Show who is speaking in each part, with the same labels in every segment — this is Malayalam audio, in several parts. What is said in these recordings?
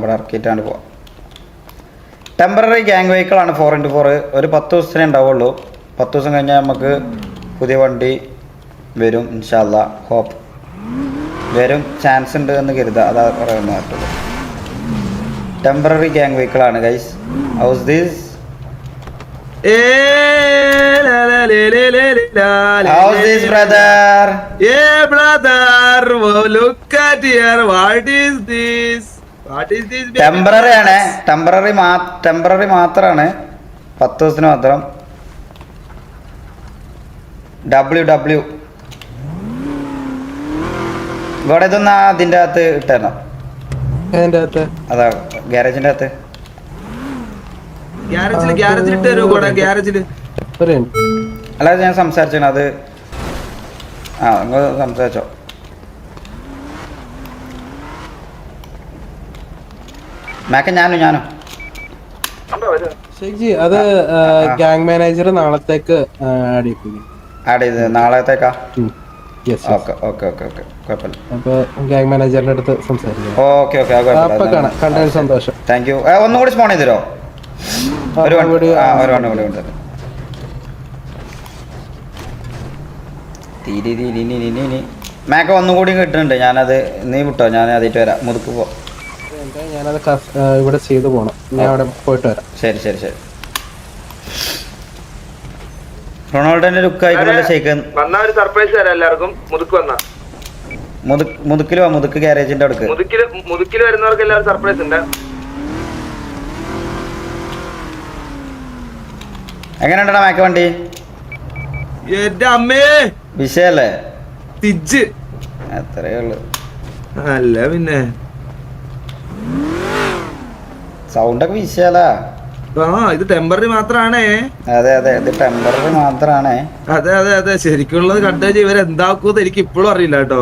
Speaker 1: ഇവിടെ ഇറക്കിയിട്ടാണ് പോവാം. ടെമ്പററി ഗ്യാങ് വെഹിക്കിളാണ് 4x4. ഒരു 10 ദിവസത്തിനേ ഉണ്ടാവുള്ളൂ. 10 ദിവസം കഴിഞ്ഞാൽ നമുക്ക് പുതിയ വണ്ടി വരും ഇൻഷാ അല്ലാ. ഹോപ്പ് വരും, ചാൻസ് ഉണ്ട് എന്ന് കരുതുക. അതാ പറയുന്നത് കേട്ടത്. ടെമ്പററി ഗ്യാങ് വെഹിക്കിളാണ് guys. How's this How's this brother?
Speaker 2: Yeah brother, look at here. What is this? What is this?
Speaker 1: Temporary ആണ്. ടെമ്പററി മാത്രമാണ്. 10 ദിവസത്തിന് മാത്രം. WW ഇവിടെ ഇതൊന്ന് അതിൻ്റെ അകത്ത് ഇട്ടായിരുന്നോ? അതാ ഗ്യാരേജിൻ്റെ അകത്ത്.
Speaker 2: ഗ്യാരേജിൽ ഇട്ട് തരുമോ? കൂടെ ഗ്യാരേജിൽ
Speaker 1: അല്ല ഞാൻ സംസാരിച്ചു. അത് നിങ്ങൾ സംസാരിച്ചോ. മാക്ക ഞാനും
Speaker 3: ഷെയ്ഖ്ജി അത് ഗ്യാങ് മാനേജർ നാളത്തേക്ക് ആഡ്
Speaker 1: ചെയ്ത് നാളത്തേക്കാ?
Speaker 3: അപ്പൊ ഗ്യാങ് മാനേജറിന്റെ അടുത്ത് സംസാരിക്കാം.
Speaker 1: ഓക്കെ
Speaker 3: കണ്ടതിന് സന്തോഷം.
Speaker 1: Thank you. ഒന്നും കൂടി സ്പോൺ ചെയ്ത് തരുമോ? ഒരു വണ്ടി കൂടി കൊണ്ടുവരും. മാക്ക ഒന്നുകൂടി കിട്ടുന്നുണ്ട്. ഞാനത് നീ വിട്ടോ, ഞാൻ അതിട്ട് വരാം. മുതുക്ക് പോ.
Speaker 3: ഞാനത് ഇവിടെ ചെയ്തു പോണം. ഞാൻ അവിടെ പോയിട്ട് വരാം.
Speaker 1: ശരി. റൊണാൾഡോന്റെ ലുക്ക് ആയിക്കോട്ടെ. ഷെയ്ക്ക്
Speaker 2: സർപ്രൈസ് തരാം എല്ലാവർക്കും.
Speaker 1: മുതുക്കിൽ വാ. മുതുക്ക് ഗ്യാരേജിന്റെ അടുക്ക്.
Speaker 2: മുതുക്കിൽ വരുന്നവർക്ക് എല്ലാവരും സർപ്രൈസ് ഉണ്ട്.
Speaker 1: എങ്ങനെയുണ്ടാ മാക്ക വണ്ടി?
Speaker 2: എന്റെ അമ്മേ
Speaker 1: വിഷയല്ലേ?
Speaker 2: തിജ്
Speaker 1: അത്രയേ ഉള്ളു.
Speaker 2: അല്ല പിന്നെ
Speaker 1: സൗണ്ടൊക്കെ വിഷയല്ലാ.
Speaker 2: ഇത് ടെമ്പററി മാത്രാണേ.
Speaker 1: അതെ ഇത് ടെമ്പററി മാത്രാണ്.
Speaker 2: അതെ ശരിക്കുള്ളത് കണ്ടു ഇവരെന്താക്കൂന്ന് എനിക്ക് ഇപ്പോഴും അറിയില്ല കേട്ടോ.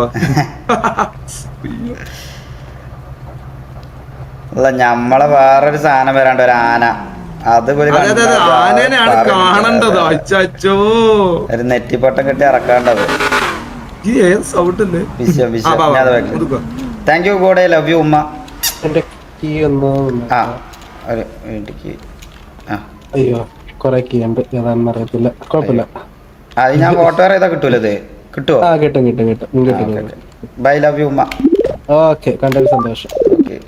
Speaker 1: അല്ല ഞമ്മളെ വേറൊരു സാധനം വരാണ്ട്, ഒരു ആന.
Speaker 2: ആനേനെയാണ് കാണേണ്ടത്. അച്ചോ
Speaker 1: ഒരു നെറ്റിപ്പട്ടം കെട്ടി ഇറക്കാണ്ടത്. Thank you God. I love you ഉമ്മ.
Speaker 3: അയ്യോ കൊറേ കീ ഉണ്ട്, ഏതാണെന്ന് അറിയത്തില്ല. കുഴപ്പമില്ല.
Speaker 1: അത് ഞാൻ ഫോട്ടോ ചെയ്താ കിട്ടൂലത്? കിട്ടുമോ?
Speaker 3: കിട്ടും.
Speaker 1: ബൈ ലവ് യു ഉമ്മ.
Speaker 3: ഓക്കെ, കണ്ടതിൽ സന്തോഷം.
Speaker 1: ഓക്കെ.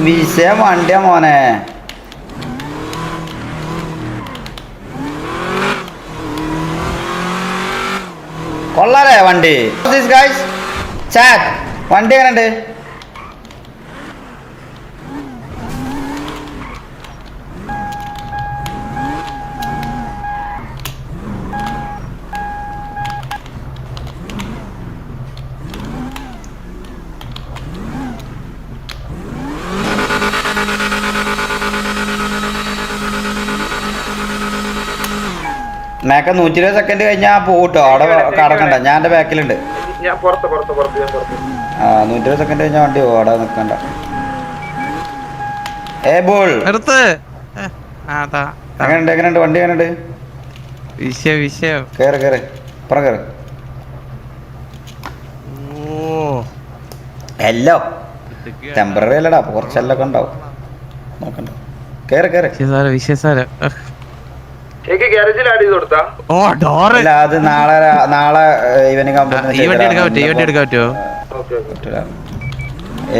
Speaker 1: വിഷയ വണ്ടിയാ മോനെ. കൊള്ളാലേ വണ്ടി. വണ്ടി എങ്ങനെയുണ്ട്? മേക്ക 120 സെക്കൻഡ് കഴിഞ്ഞാൽ പോട്ടോ. അവിടെ കടക്കണ്ട, ഞാൻ എൻ്റെ ബാക്കിലുണ്ട്. 120 സെക്കൻഡ് കഴിഞ്ഞാൽ വണ്ടി പോകും. അവിടെ നിൽക്കണ്ട. എങ്ങനെയുണ്ട് വണ്ടി? എങ്ങനെയുണ്ട്? കേറ് പുറം കേറ്. എല്ലോ ടെമ്പററി അല്ലടാ, കുറച്ചെല്ലാം ഉണ്ടാവും. നോക്കണ്ട. കേറ്. അല്ല അത് നാളെ ഈവനിങ്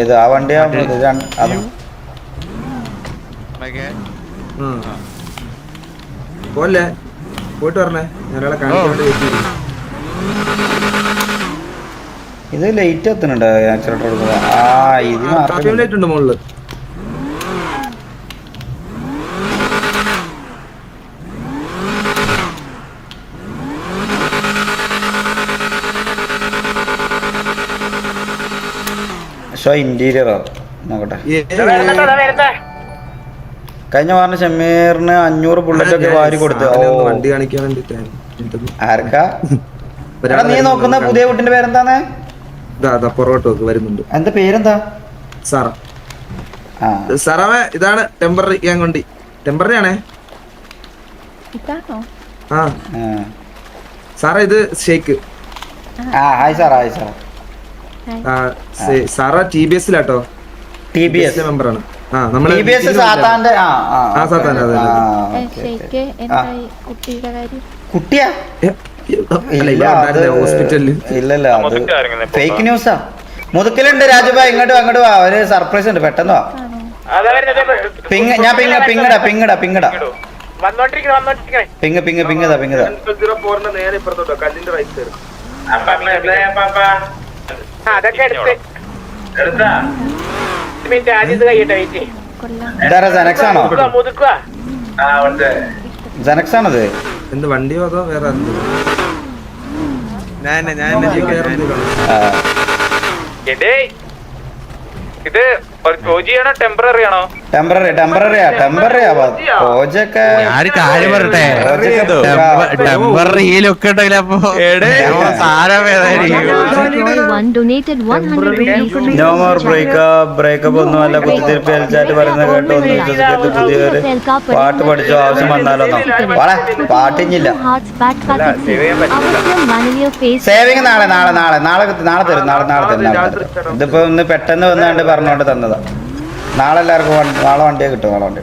Speaker 1: ഏത് ആ വണ്ടിയാ?
Speaker 2: പോയിട്ട് പറഞ്ഞേ, ഞാനവിടെ കാണിക്കാൻ വേണ്ടി.
Speaker 1: ഇത് ലൈറ്റ് എത്തുന്നുണ്ട് ആക്സിലേറ്റർ കൊടുക്കുന്നത്. ഇത്
Speaker 2: ലൈറ്റ് ഉണ്ട് മുകളില്.
Speaker 1: ഇന്റീരിയറോ നോക്കട്ടെ. കഴിഞ്ഞ വാറിന് ഷമീറിന് 500 ബുള്ളറ്റൊക്കെ വാരി കൊടുത്തു.
Speaker 2: വണ്ടി കാണിക്കാൻ വേണ്ടിട്ടാണ്.
Speaker 1: ആർക്കാ നീ നോക്കുന്ന പുതിയ കുട്ടിന്റെ പേരെന്താന്ന്?
Speaker 2: പുറകോട്ട് വരുന്നുണ്ട്.
Speaker 1: എന്താ പേരെന്താ?
Speaker 2: സാറ. സാറാവേ ഇതാണ് ടെമ്പററി ഗ്യാങ് വണ്ടി. ടെമ്പററി ആണേ. ആ സാറേ ഇത് ഷേക്ക്. സാറ TBS ലാട്ടോ. TBS മെമ്പറാണ്.
Speaker 1: കുട്ടിയാ?
Speaker 2: ഹോസ്പിറ്റലില്
Speaker 1: ഇല്ലല്ല, അത് ഫേക്ക് ന്യൂസാ. മുതുക്കിലുണ്ട് രാജുഭായ്, ഇങ്ങോട്ട് അങ്ങോട്ട് വാ, ഒരു സർപ്രൈസ് ഉണ്ട്, പെട്ടെന്ന് വാ. ഞാൻ പിങ്ങടാ ഇതാരാ? ജനക്സാണോ? ജനക്സാണത്?
Speaker 2: എന്ത് വണ്ടിയോ അതോ വേറെ?
Speaker 4: ഇത് ടെമ്പററി ആണോ?
Speaker 1: ടെമ്പററിയാ. ഓജൊക്കെ
Speaker 5: കാര്യം പറയട്ടെ, ടെമ്പററി ഈ ലുക്ക് ഉണ്ടെങ്കിൽ അപ്പൊ
Speaker 1: നോ മോർ ബ്രേക്കപ്പ് ഒന്നും അല്ല. കുത്തിത്തിരിപ്പ് കളിച്ചായിട്ട് പറയുന്നത് കേട്ടോ. ഒന്നും വിശ്വസിക്കരുത്. പുതിയൊരു പാട്ട് പഠിച്ചോ, ആവശ്യം വന്നാലോന്നോ? പാട്ടിഞ്ഞില്ല. സേവിങ് നാളെ തരും. ഇതിപ്പോ ഒന്ന് പെട്ടെന്ന് വന്നാണ്ട് പറഞ്ഞോണ്ട് തന്നതാ. നാളെ എല്ലാവർക്കും നാളെ വണ്ടിയെ കിട്ടും. നാളെ വണ്ടി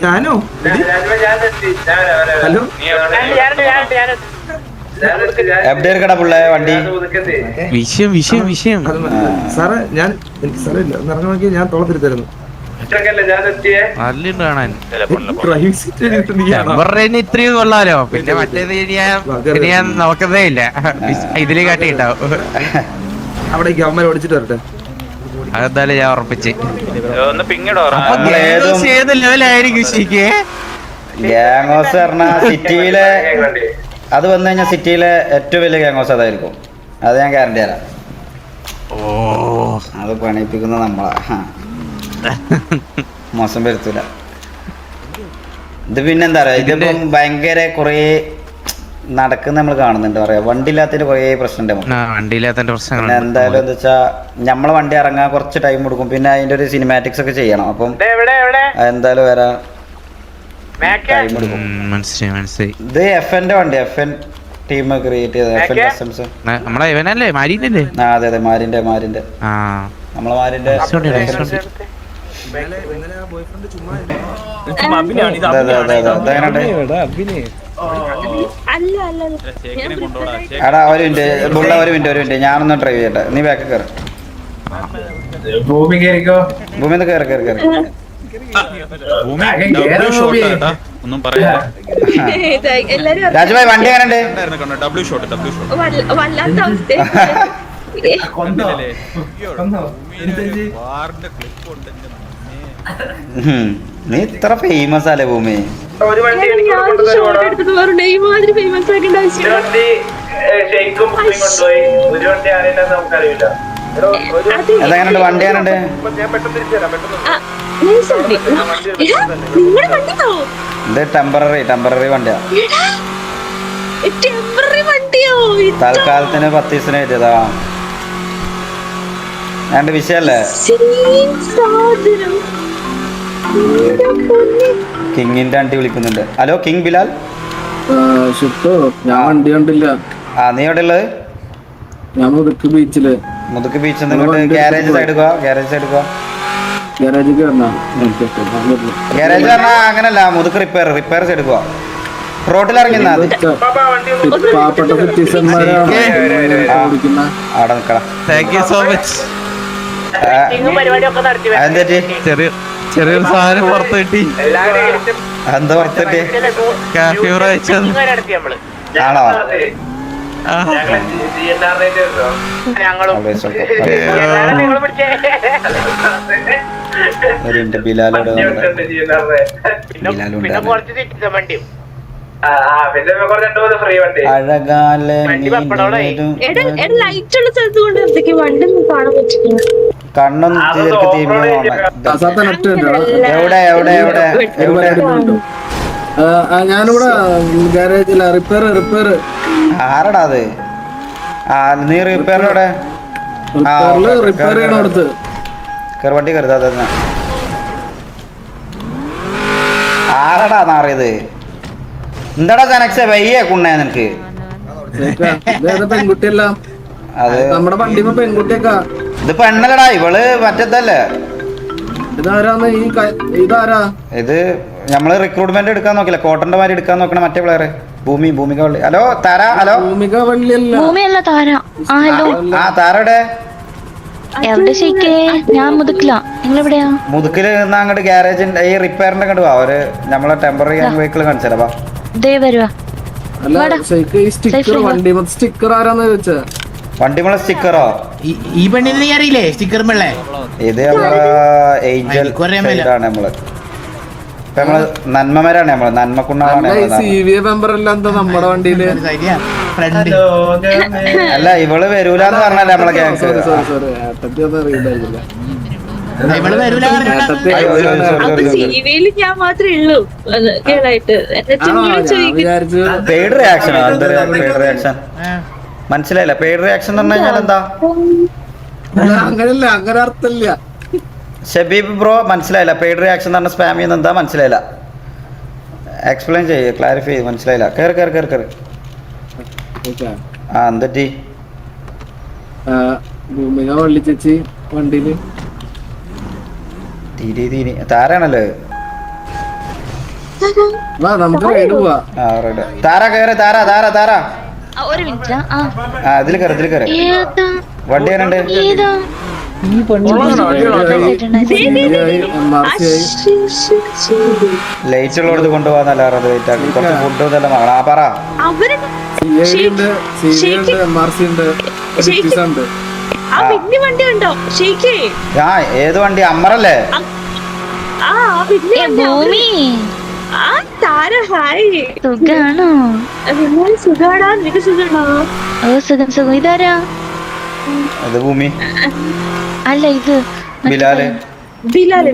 Speaker 2: ഞാനോ? ഹലോ
Speaker 1: എവിടെ ഇരിക്കടാ പുള്ളേ വണ്ടി?
Speaker 5: വിഷയം
Speaker 2: സാറേ ഞാൻ സ്ഥലമില്ല, ഇറങ്ങി നോക്കി ഞാൻ തോളത്തിരുത്തായിരുന്നു.
Speaker 5: ഇത്രയും കൊള്ളാലോ. പിന്നെ മറ്റേത് ഞാൻ നോക്കുന്നേ ഇല്ല. ഇതില് കാട്ടിണ്ടാവും.
Speaker 2: അവിടെ ഗവൺമെന്റ് ഓടിച്ചിട്ട് വരട്ടെ.
Speaker 5: അതെന്തായാലും ഞാൻ ഉറപ്പിച്ച്.
Speaker 1: ഏത്
Speaker 5: ലെവലായിരിക്കും ശരിക്ക്
Speaker 1: ഗ്യാങ്സ് പറഞ്ഞ സിറ്റിയിലെ, അത് വന്നു കഴിഞ്ഞാൽ സിറ്റിയിലെ ഏറ്റവും വലിയ ഗ്യാങ്സ് അതായിരിക്കും. അത് ഞാൻ ഗ്യാരണ്ടി തരാം. അത് പണിയിപ്പിക്കുന്ന നമ്മളാ. മോശം വരുത്തൂല. ഇത് പിന്നെന്താ പറയാ, ഇതിപ്പം ഭയങ്കര കുറേ നടക്കുന്ന നമ്മൾ കാണുന്നുണ്ട്. പറയാ വണ്ടി ഇല്ലാത്തതിന്റെ കുറേ പ്രശ്നം. പിന്നെ എന്തായാലും എന്താ വെച്ചാ നമ്മളെ വണ്ടി ഇറങ്ങാൻ കുറച്ച് ടൈം കൊടുക്കും. പിന്നെ അതിന്റെ ഒരു സിനിമാറ്റിക്സ് ഒക്കെ ചെയ്യണം. അപ്പം എന്തായാലും വരാൻ ടൈം കൊടുക്കും. ഇത് FN വണ്ടി, FN ടീം ക്രിയേറ്റ് ചെയ്ത FN കസ്റ്റംസ്. അതെ മാരിന്റെ നമ്മളെ മാരിന്റെ എടാ ഒരു മിനിറ്റ് ഞാനൊന്ന് ട്രൈ ചെയ്യട്ടെ. നീ ബാക്ക് കയറി. ഭൂമി കയറി. രാജുഭായ് വണ്ടി എങ്ങനെ നീ ഇത്ര ഫേമസ് അല്ലേ ഭൂമി? അതെങ്ങനെയുണ്ട് വണ്ടി? എങ്ങനെയുണ്ട്? ഇത് ടെമ്പററി വണ്ടിയാ. തൽക്കാലത്തിന് 10 ദിവസത്തിന് പറ്റിയതാ. രണ്ട് വിഷയല്ലേ? കിങ്ങിന്റെ ആണ്ടി വിളിക്കുന്നുണ്ട്. Hello king Bilal.
Speaker 3: ഞാൻ വണ്ടി കണ്ടില്ല.
Speaker 1: നീ എവിടെ ഉള്ളത്?
Speaker 3: ഞാൻ മുതുക്ക് ബീച്ചില്.
Speaker 1: നിങ്ങോട്ട് ഗ്യാരേജ് സൈഡ് ഗ്യാരേജ് പറഞ്ഞാ അങ്ങനല്ല, മുതുക്ക് റിപ്പയർ സൈഡ് പോവാ. റോഡിൽ ഇറങ്ങി അവിടെ നിക്കടാ.
Speaker 5: ചെറിയൊരു സാധനം പുറത്ത് കിട്ടി.
Speaker 1: എന്താ പുറത്ത് കിട്ടി? ആണോ?
Speaker 4: പിന്നെ കുറച്ച് 2 ഫ്രീ വണ്ടി
Speaker 1: അഴകാലെ
Speaker 4: വണ്ടി പപ്പടോടെ.
Speaker 6: ലൈറ്റ് ഉള്ള സ്ഥലത്ത് കൊണ്ട് നിർത്തിക്ക് വണ്ടി ഒന്നും കാണാൻ പറ്റില്ല.
Speaker 1: കണ്ണൊന്നും തീർക്ക് എവിടെ എവിടെ എവിടെ എവിടെ
Speaker 2: ഞാനിവിടെ ഗാരേജില റിപ്പയർ
Speaker 1: ആരടാ അത്? ആ നീ റിപ്പയറിലൂടെ
Speaker 2: റിപ്പയർ ചെയ്യണോടത്ത്
Speaker 1: വണ്ടി കരുതാ തന്നെ ആരടാ നാറിയത്? എന്താടാ കനക്സേ വയ്യേ കുണ്ണേ നിനക്ക്?
Speaker 2: പെൺകുട്ടിയല്ല
Speaker 1: അത്
Speaker 2: നമ്മുടെ വണ്ടിമ പെൺകുട്ടിയൊക്കെ.
Speaker 1: ഇത് പെണ്ണല്ലടാ, ഇവള് മറ്റത്തല്ലേ.
Speaker 2: ഇതാരാന്ന് ഇതാരാ?
Speaker 1: ഇത് നമ്മള് റിക്രൂട്ട്മെന്റ് എടുക്കാൻ നോക്കില്ല, കോട്ടന്റെ മാതിരി എടുക്കാൻ നോക്കണ മറ്റേ പ്ലെയർ ഭൂമിക വള്ളി. ഹലോ താര. ഹലോ
Speaker 2: ഭൂമിക വള്ളിയല്ല.
Speaker 6: ഭൂമിയല്ല താര. ആ ഹലോ.
Speaker 1: ആ താരയുടെ
Speaker 6: എവിടെ ശരിക്കേ? ഞാൻ മുതുക്കില്ല. നിങ്ങളെവിടെയാ?
Speaker 1: മുതുക്കില് നിന്ന് അങ്ങോട്ട് ഗ്യാരേജിന്റെ ഈ റിപ്പയറിന്റെ കണ്ടു അവര് നമ്മളെ ടെമ്പററി വെഹിക്കിൾ കാണിച്ചാ.
Speaker 6: ദേ വരുവാ.
Speaker 2: അല്ല ശരിക്കും ഈ സ്റ്റിക്കർ വണ്ടിമ സ്റ്റിക്കർ ആരാന്ന് ചോദിച്ചാ?
Speaker 1: വണ്ടിമുള്ള സ്റ്റിക്കറോ?
Speaker 5: ഈ പെണ്ണിനെ നീ അറിയില്ലേ സ്റ്റിക്കർ മേളെ?
Speaker 1: ഇത് നമ്മളെ ഏഞ്ചൽ സൈഡാണ് നമ്മള്. ഇപ്പൊ നമ്മള് നന്മമരാണ് നമ്മള്, നന്മക്കുണ്ണാണ്.
Speaker 2: മെമ്പർ അല്ല എന്താ നമ്മുടെ വണ്ടിയില്?
Speaker 5: ഫ്രണ്ട്
Speaker 1: അല്ല ഇവള് വരൂലെന്ന് പറഞ്ഞല്ലേ നമ്മളെ ഗ്യാങ്.
Speaker 2: സോറി ഏട്ടത്തി ഒന്നും അറിയില്ല.
Speaker 5: ഇവള് വരൂല
Speaker 6: അപ്പൊ സിവിയില് ഞാൻ മാത്രമേ ഉള്ളൂ കേളായിട്ട്.
Speaker 1: Paid reaction. പെയ്ഡ് റിയാക്ഷൻ മനസ്സിലായില്ല. പെയ്ഡ് റിയാക്ഷൻ എന്ന് പറഞ്ഞു കഴിഞ്ഞാൽ എന്താ?
Speaker 2: അങ്ങനല്ല, അങ്ങനെ അർത്ഥമില്ല.
Speaker 1: ഷബീബ് ബ്രോ മനസ്സിലായില്ല. പെയ്ഡ് റിയാക്ഷൻ എന്ന് പറഞ്ഞ സ്പാം ചെയ്യുന്ന എന്താ മനസ്സിലായില്ല. എക്സ്പ്ലെയിൻ ചെയ്യ്, ക്ലാരിഫൈ ചെയ്ത്. മനസ്സിലായില്ല. കയറി. ആ എന്തെറ്റി?
Speaker 2: ഭൂമിക വള്ളി ചേച്ചി വണ്ടിയില്
Speaker 1: തീരി താരാണല്ലോ.
Speaker 2: വാ നമുക്ക് റൈഡ് പോവാ.
Speaker 1: ആ റൈഡ്. താര കയറി. താര
Speaker 6: ഒരു മിനിറ്റ്.
Speaker 1: ആ ഇതിൽ കയറി. വണ്ടി എങ്ങനെയുണ്ട്? ലൈറ്റ് ഉള്ളടത്ത് കൊണ്ടുപോകാന്നല്ല വെയിറ്റ് ആക്കി. കുറച്ച് ഫുഡ് ഇതെല്ലാം വാങ്ങണം. ആ പറ.
Speaker 6: ആ വലിയ വണ്ടി ഉണ്ടോ ശരിക്കേ?
Speaker 1: ആ ഏത് വണ്ടി? അമ്മറല്ലേ?
Speaker 6: ആ വലിയ ഭൂമി. ആ താര ഹായ്. സുഖാണോ? സുഖാടാ. നിനക്ക് സുഖാണോ? ഓ സുഖം. ഇതാരാ?
Speaker 1: അത് ഭൂമി.
Speaker 6: അല്ല ഇത്
Speaker 1: Bilal.
Speaker 6: Bilal.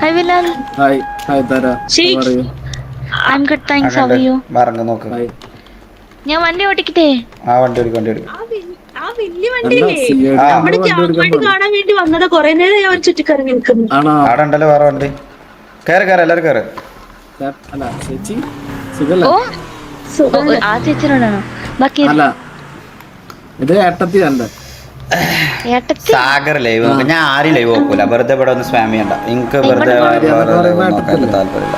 Speaker 6: Hi Bilal.
Speaker 2: Hi Tara.
Speaker 6: I'm good, thanks. How are you?
Speaker 1: മറങ്ങ് നോക്ക്.
Speaker 6: ഞാൻ വണ്ടി ഓടിക്കട്ടെ?
Speaker 1: ആ വണ്ടി ഓടിക്കും.
Speaker 6: ആ വലിയ വണ്ടിയില്ലേ നമ്മുടെ ക്യാമ്പ് കാണാൻ വേണ്ടി വന്നതാ. കൊറേ നേരം ഞാൻ ചുറ്റിക്കറങ്ങി നിൽക്കുന്നു.
Speaker 1: ആടെ ഉണ്ടല്ലോ വേറെ വണ്ടി. കയറി എല്ലാരും കയറി.
Speaker 6: ഓ ആ ചേച്ചിയോടാണോ? ബാക്കി
Speaker 2: ഇത് ഏട്ടത്തി കണ്ട
Speaker 1: സാഗർ ലൈവ് നോക്കാം. ഞാൻ ആരും ലൈവ് നോക്കൂല. വെറുതെ ഇവിടെ ഒന്ന് സ്പാം ചെയ്യണ്ട. എനിക്ക് വെറുതെ താല്പര്യമില്ല.